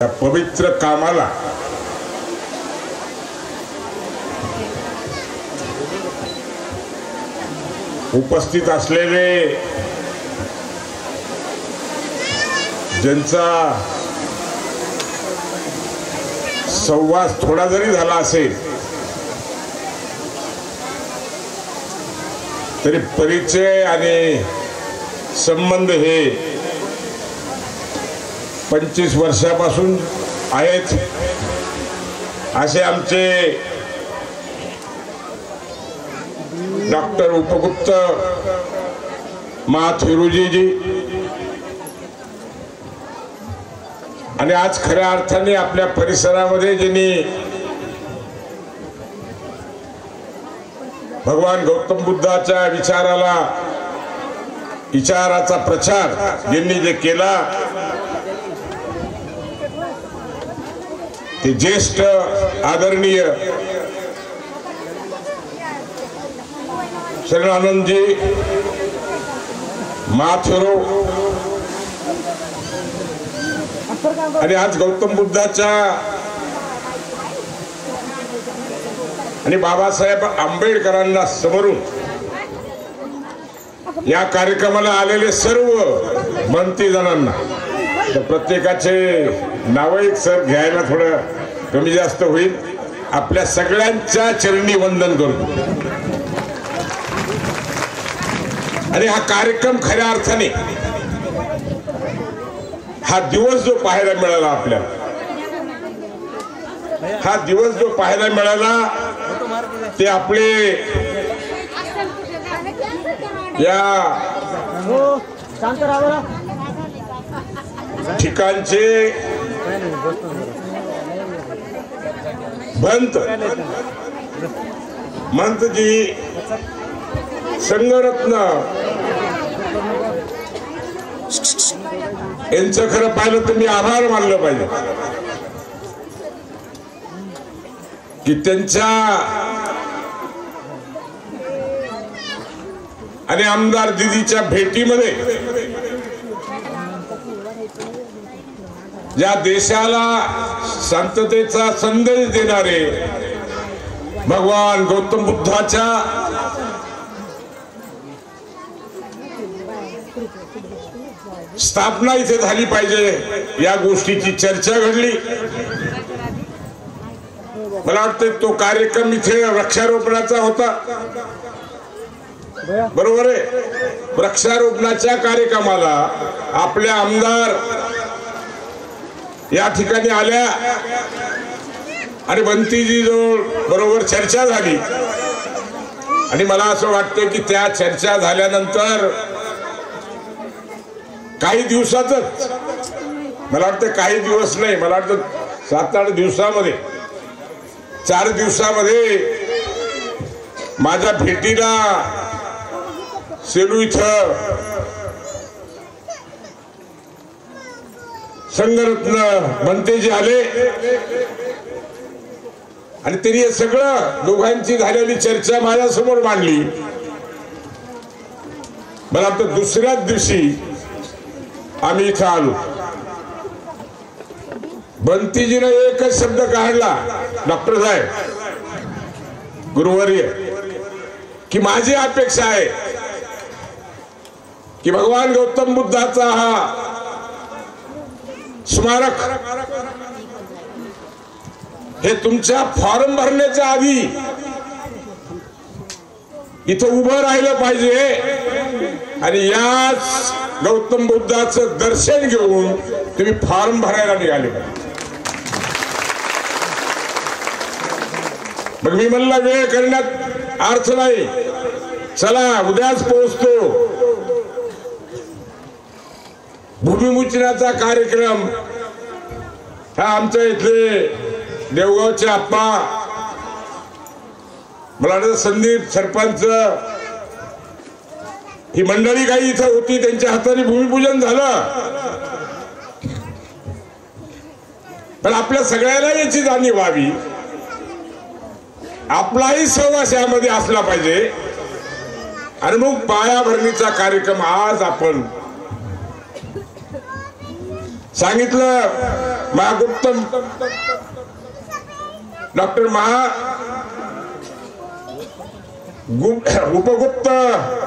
त्या पवित्र कामाला उपस्थित असलेले ज्यांचा संवाद थोडा जरी झाला असेल तरी परिचय आणि संबंध हे 25 वर्षापासून आहेत असे आमचे डॉक्टर उपगुप्त माथुरुजी आणि आज खऱ्या अर्थाने आपल्या परिसरामध्ये ज्यांनी भगवान गौतम बुद्धाच्या विचाराचा प्रचार ज्यांनी जे केला ते ज्येष्ठ आदरणीय शरणानंदजी माथुरू आणि आज गौतम बुद्धाच्या आणि बाबासाहेब आंबेडकरांना समोरून या कार्यक्रमाला आलेले सर्व मंत्री जणांना तर प्रत्येकाचे नाव एक सर घ्यायला थोडं कमी जास्त होईल आपल्या सगळ्यांच्या चरणी वंदन करतो आणि हा कार्यक्रम खऱ्या अर्थाने हा दिवस जो पाहायला मिळाला आपल्याला हा दिवस जो पाहायला मिळाला ते आपले या ठिकाणचे मंतजी संघरत्न यांचं खरं पाहिलं तर मी आभार मानलं पाहिजे की त्यांच्या आणि आमदार दिदीच्या भेटीमध्ये या देशाला शांततेचा संदेश देणारे भगवान गौतम बुद्धाच्या स्थापना इथे झाली पाहिजे या गोष्टीची चर्चा घडली मला वाटतं तो कार्यक्रम इथे वृक्षारोपणाचा होता बरोबर आहे वृक्षारोपणाच्या कार्यक्रमाला आपल्या आमदार या ठिकाणी आल्या आणि बंतीजी जवळ बरोबर चर्चा झाली आणि मला असं वाटतं की त्या चर्चा झाल्यानंतर काही दिवसातच मला वाटतं काही दिवस नाही मला वाटतं 7-8 दिवसामध्ये 4 दिवसामध्ये माझ्या भेटीला सेलू इथं संघरत्न बनतेजी आले आणि त्यांनी हे सगळं दोघांची झालेली चर्चा माझ्यासमोर मांडली मला वाटतं दुसऱ्याच दिवशी आम्ही इथं आलो बंतीजीने एकच शब्द काढला डॉक्टर साहेब गुरुवर्य की माझी अपेक्षा आहे की भगवान गौतम बुद्धाचा हा स्मारक हे तुमच्या फॉर्म भरण्याच्या आधी इथं उभं राहिलं पाहिजे आणि याच गौतम बुद्धाचं दर्शन घेऊन तुम्ही फॉर्म भरायला निघाले पाहिजे मग मी म्हणला वेळ करण्यात अर्थ नाही चला उद्याच पोहोचतो भूमिपूजनाचा कार्यक्रम हा आमच्या इथले देवगावचे आप्पा मला वाटतं संदीप सरपंच ही मंडळी काही इथं होती त्यांच्या हाताने भूमिपूजन झालं पण आपल्या सगळ्याला याची जाणीव व्हावी आपलाही सहवास यामध्ये असला पाहिजे आणि मग पायाभरणीचा कार्यक्रम आज आपण सांगितलं महागुप्तम डॉक्टर उपगुप्त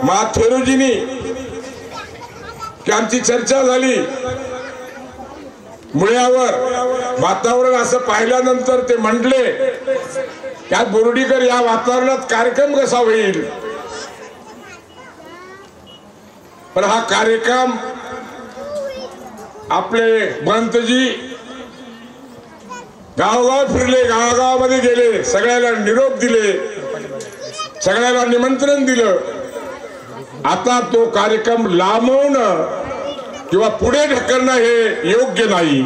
महाथेरोजीनी की आमची चर्चा झाली मुळ्यावर वातावरण असं पाहिल्यानंतर ते म्हटले त्यात बोर्डीकर या वातावरणात कार्यक्रम कसा होईल पण हा कार्यक्रम आपले महंतजी गावगाव फिरले गावागावामध्ये गेले सगळ्याला निरोप दिले सगळ्याला निमंत्रण दिलं आता तो कार्यक्रम लांबवणं किंवा पुढे ढकलणं हे योग्य नाही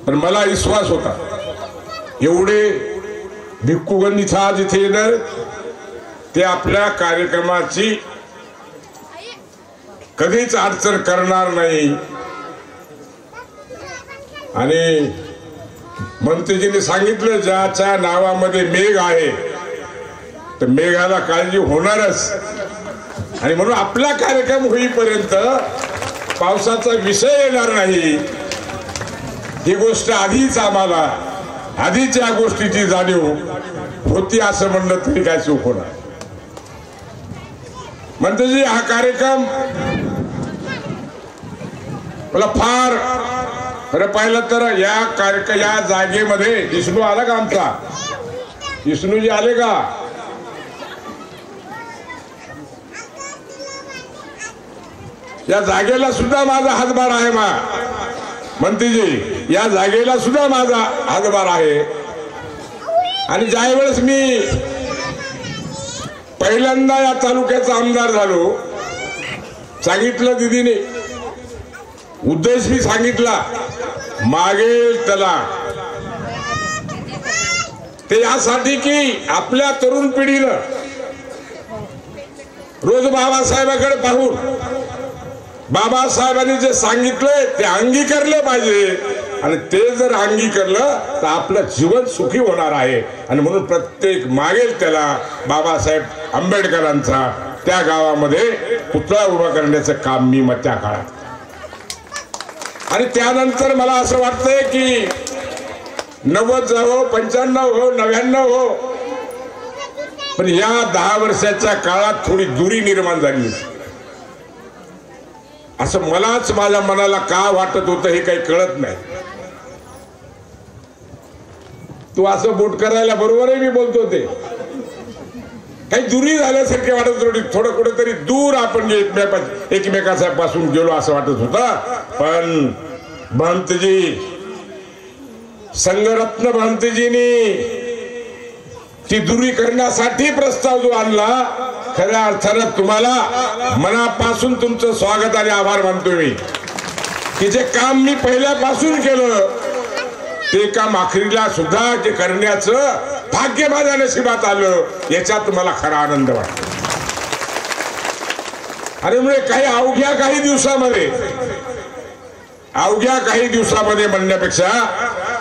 पण मला विश्वास होता एवढे भिक्खुगण इथं आज इथे येणार ते आपल्या कार्यक्रमाची कधीच अडचण करणार नाही आणि मंत्रीजींनी सांगितलं ज्याच्या नावामध्ये मेघ आहे तर मेघाला काळजी होणारच आणि म्हणून आपला कार्यक्रम होईपर्यंत पावसाचा विषय येणार नाही ही गोष्ट आधीच आम्हाला आधीच या गोष्टीची जाणीव होती असं म्हणलं तरी काय चूक होणार मंत्रीजी हा कार्यक्रम मला फार खरं पाहिलं तर या जागेमध्ये विष्णू आला का आमचा विष्णूजी आले का या जागेला सुद्धा माझा हातभार आहे मंत्रीजी या जागेला सुद्धा माझा हातभार आहे आणि ज्या वेळेस मी पहिल्यांदा या तालुक्याचा आमदार झालो सांगितलं दीदीने उद्देश मी सांगितला मागेल त्याला ते यासाठी की आपल्या तरुण पिढीनं रोज बाबासाहेबांकडे पाहून बाबासाहेबांनी जे सांगितलंय ते अंगीकारलं पाहिजे आणि ते जर अंगीकारलं तर आपलं जीवन सुखी होणार आहे आणि म्हणून प्रत्येक मागेल त्याला बाबासाहेब आंबेडकरांचा त्या गावामध्ये पुतळा उभा करण्याचं काम मी मग त्या काळात आणि त्यानंतर मला असं वाटतंय की 90 हो 95 हो 99 हो पण या 10 वर्षाच्या काळात थोडी दुरी निर्माण झाली असं मलाच माझ्या मनाला का वाटत होतं हे काही कळत नाही तू असं बोट करायला बरोबरही मी बोलतो ते काही दुरी झाल्यासारखे वाटत होती थोडं कुठेतरी दूर आपण एकमेकाच्या पासून गेलो असं वाटत होता पण महंतजी संघरत्न महंतजींनी ती दुरी करण्यासाठी प्रस्ताव जो आणला खऱ्या अर्थानं तुम्हाला मनापासून तुमचं स्वागत आणि आभार मानतो मी की जे काम मी पहिल्यापासून केलं ते काम अखेरीला सुद्धा जे करण्याचं भाग्य माझ्या नशिबात आलं याच्यात मला खरा आनंद वाटतो आणि म्हणजे अवघ्या काही दिवसामध्ये म्हणण्यापेक्षा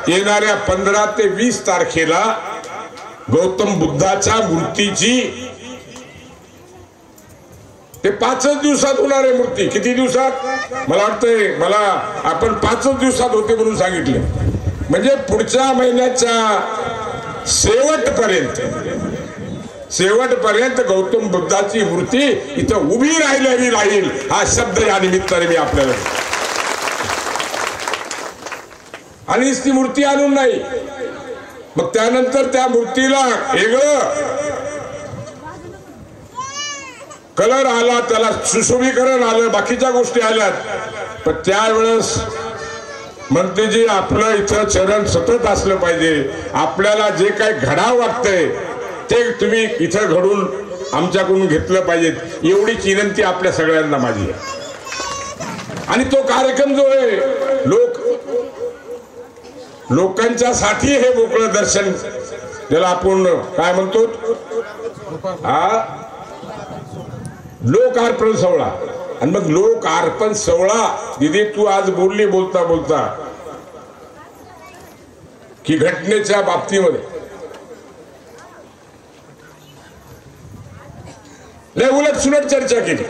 येणाऱ्या 15 ते 20 तारखेला गौतम बुद्धाच्या मूर्तीची ते 5च दिवसात होणार आहे मूर्ती किती दिवसात मला वाटतंय मला आपण 5च दिवसात होते म्हणून सांगितले म्हणजे पुढच्या महिन्याच्या शेवटपर्यंत गौतम बुद्धाची मूर्ती इथं उभी राहिलेली राहील हा शब्द या निमित्ताने मी आपल्याला आणि ती मूर्ती आणून नाही मग त्यानंतर त्या मूर्तीला वेगळं कलर आला त्याला सुशोभीकरण आलं बाकीच्या गोष्टी आल्यात पण त्यावेळेस मंत्रीजी आपलं इथं चरण सतत असलं पाहिजे आपल्याला जे काही घडावं वाटतंय ते तुम्ही इथं घडून आमच्याकडून घेतलं पाहिजे एवढीच विनंती आपल्या सगळ्यांना माझी आहे आणि तो कार्यक्रम जो आहे लोकांच्या साठी हे मोकळं दर्शन ज्याला आपण काय म्हणतो लोक अर्पण सोहळा आणि मग लोक अर्पण सोहळा दीदी तू आज बोलली बोलता बोलता की घटनेच्या बाबतीमध्ये लय उलट सुलट चर्चा केली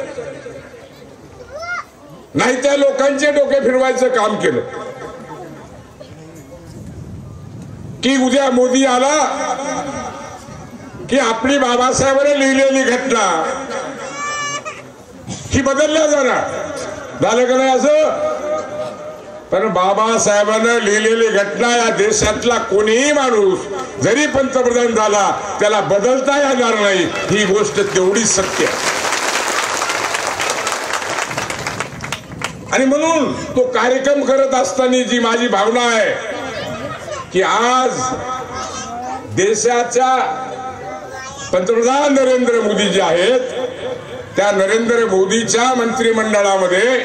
नाही त्या लोकांचे डोके फिरवायचं काम केलं की उद्या मोदी आला की आपली बाबासाहेबांनी लिहिलेली घटना ही बदलल्या जाणार. झालं का नाही असं? पण बाबासाहेबांना लिहिलेली घटना या देशातला कोणीही माणूस जरी पंतप्रधान झाला त्याला बदलता येणार नाही. ही गोष्ट तेवढीच सत्य आहे. आणि म्हणून तो कार्यक्रम करत असताना जी माझी भावना आहे की आज देशाच्या पंतप्रधान नरेंद्र मोदी जे आहेत त्या नरेंद्र मोदीच्या मंत्रिमंडळामध्ये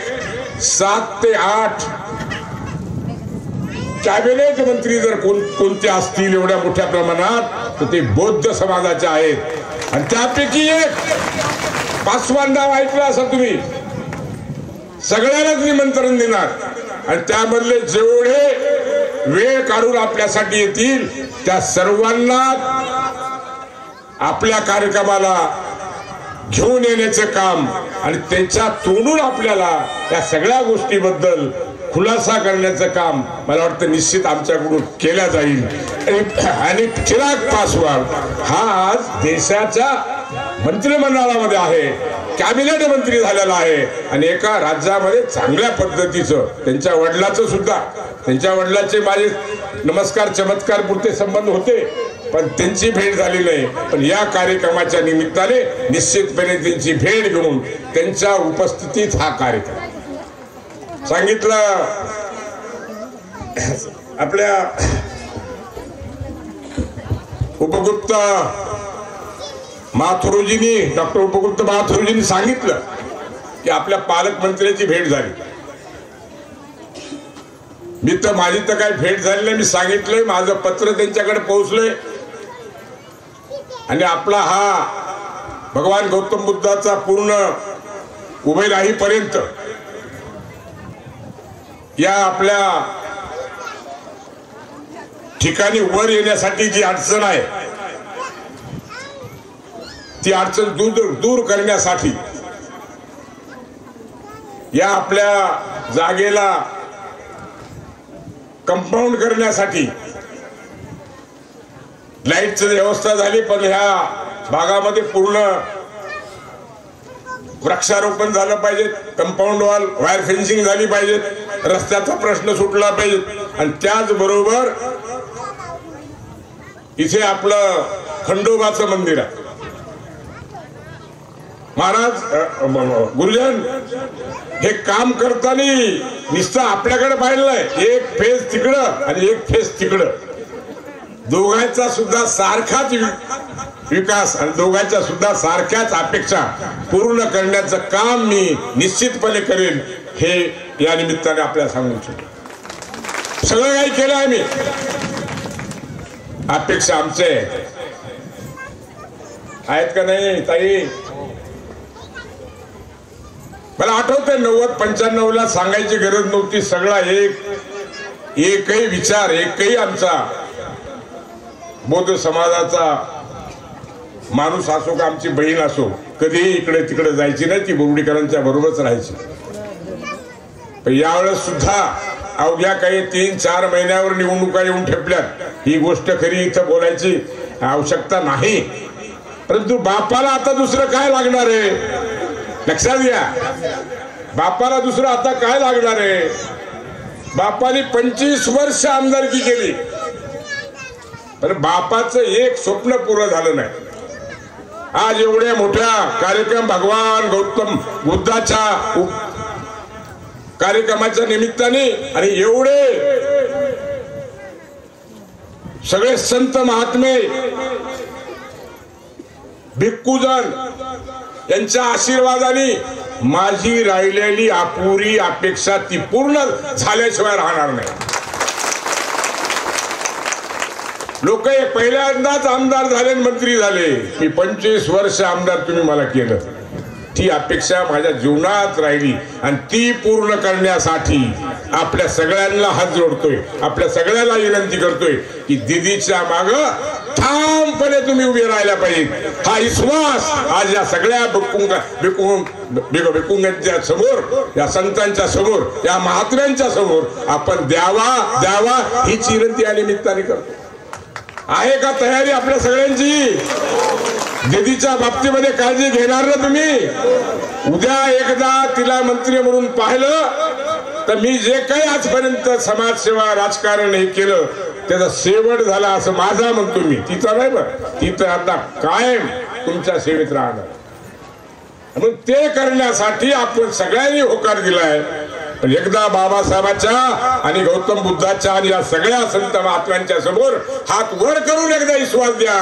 7 ते 8 कॅबिनेट मंत्री जर कोणते असतील एवढ्या मोठ्या प्रमाणात तर ते बौद्ध समाजाचे आहेत. आणि त्यापैकी एक पासवान नाव ऐकलं असं तुम्ही, सगळ्यांनाच निमंत्रण देणार. आणि त्यामधले जेवढे वेळ काढून आपल्यासाठी येतील त्या सर्वांना आपल्या कार्यक्रमाला घेऊन येण्याचे काम आणि त्यांच्या तोंडून आपल्याला या सगळ्या गोष्टीबद्दल खुलासा करण्याचं काम मला वाटतं निश्चित आमच्याकडून केलं जाईल. आणि चिराग पासवान हा आज देशाच्या मंत्रिमंडळामध्ये आहे, कॅबिनेट मंत्री झालेला आहे आणि एका राज्यामध्ये चांगल्या पद्धतीचं त्यांच्या वडिलाचं सुद्धा, त्यांच्या वडिलाचे माझे नमस्कार चमत्कार पुरते संबंध होते पण त्यांची भेट झाली नाही. पण या कार्यक्रमाच्या निमित्ताने निश्चितपणे त्यांची भेट घेऊन त्यांच्या उपस्थितीत हा कार्यक्रम सांगितलं. आपल्या उपगुप्त माथुरजींनी, डॉक्टर उपगुप्त माथुरजींनी सांगितलं की आपल्या पालकमंत्र्याची भेट झाली. मी तर माझी तर काही भेट झाली नाही. मी सांगितलंय माझं पत्र त्यांच्याकडे पोहोचलंय आणि आपला हा भगवान गौतम बुद्धाचा पूर्ण उभे राहीपर्यंत या आपल्या ठिकाणी वर येण्यासाठी जी अडचण आहे ती अडचण दूर करण्यासाठी या आपल्या जागेला कंपाऊंड करण्यासाठी लाईटची व्यवस्था झाली. पण ह्या भागामध्ये पूर्ण वृक्षारोपण झालं पाहिजे, कंपाऊंड वॉल वायर फेन्सिंग झाली पाहिजे, रस्त्याचा प्रश्न सुटला पाहिजे. आणि त्याचबरोबर इथे आपलं खंडोबाचं मंदिर आहे. महाराज गुरुजन हे काम करताना नुसतं आपल्याकडे पाहिलंय, एक फेस तिकडं आणि एक फेस तिकडं, दोघांचा सुद्धा सारखाच विकास आणि दोघांच्या सुद्धा सारख्याच अपेक्षा पूर्ण करण्याचं काम मी निश्चितपणे करेन हे या निमित्ताने आपल्याला सांगू इच्छितो. सगळं काही केलं आहे मी. अपेक्षा आमचे आहेत का नाही ताई? मला आठवतंय 90-95 ला सांगायची गरज नव्हती. सगळा एकही विचार, एकही आमचा बौद्ध समाजाचा माणूस असो का आमची बहीण असो कधीही इकडे तिकडे जायची नाही. ती बोर्डीकरांच्या बरोबरच राहायची. पण यावेळेस सुद्धा अवघ्या काही 3-4 महिन्यावर निवडणुका येऊन ठेपल्यात. ही गोष्ट खरी इथं बोलायची आवश्यकता नाही. परंतु बापाला आता दुसरं काय लागणार आहे? लक्षात घ्या, बापाला दुसरं आता काय लागणार आहे? बापाने 25 वर्ष आमदारकी केली पण बापाचं एक स्वप्न पूर्ण झालं नाही. आज एवढ्या मोठ्या कार्यक्रम भगवान गौतम बुद्धाच्या कार्यक्रमाच्या निमित्ताने आणि एवढे सगळे संत महात्मे भिक्खूजन यांच्या आशीर्वादाने माझी राहिलेली अपुरी अपेक्षा ती पूर्ण झाल्याशिवाय राहणार नाही. लोक पहिल्यांदाच आमदार झाले, मंत्री झाले की 25 वर्ष आमदार तुम्ही मला केलं. ती अपेक्षा माझ्या जीवनात राहिली आणि ती पूर्ण करण्यासाठी आपल्या सगळ्यांना हात जोडतोय, आपल्या सगळ्यांना विनंती करतोय की दीदीच्या माग ठामपणे तुम्ही उभे राहायला पाहिजे. हा विश्वास आज या सगळ्या भिकुंगांच्या समोर, या संतांच्या समोर, या महात्म्यांच्या समोर आपण द्यावा हीच विनंती या निमित्ताने करतो. आहे का तयारी आपल्या सगळ्यांची? दीदीच्या बाबतीमध्ये काळजी घेणार ना तुम्ही? उद्या एकदा तिला मंत्री म्हणून पाहिलं तर मी जे काही आजपर्यंत समाजसेवा राजकारण हे केलं त्याचा शेवट झाला असं माझा म्हणतो मी. तिचा नाही बरं, तिथं आता कायम तुमच्या सेवेत राहणार. म्हणून ते करण्यासाठी आपण सगळ्यांनी होकार दिलाय. एकदा बाबासाहेबांच्या आणि गौतम बुद्धाच्या आणि या सगळ्या संत महात्म्यांच्या समोर हात वर करून एकदा विश्वास द्या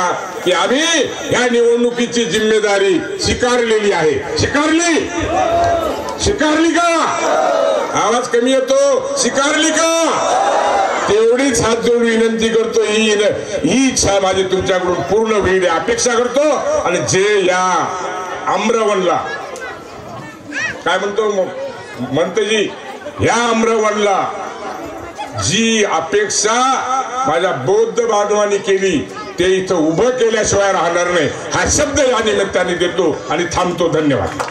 की आम्ही या निवडणुकीची जिम्मेदारी स्वीकारलेली आहे. स्वीकारली का? आवाज कमी येतो. स्वीकारली का? तेवढीच हात जोडून विनंती करतो. ही इच्छा माझी तुमच्याकडून पूर्ण होईल अपेक्षा करतो. आणि जे या आम्रवनला काय म्हणतो जी या आम्रवनला जी अपेक्षा माझ्या बौद्ध बांधवांनी केली ते इथं उभं केल्याशिवाय राहणार नाही हा शब्द या निमित्ताने देतो आणि थांबतो. धन्यवाद.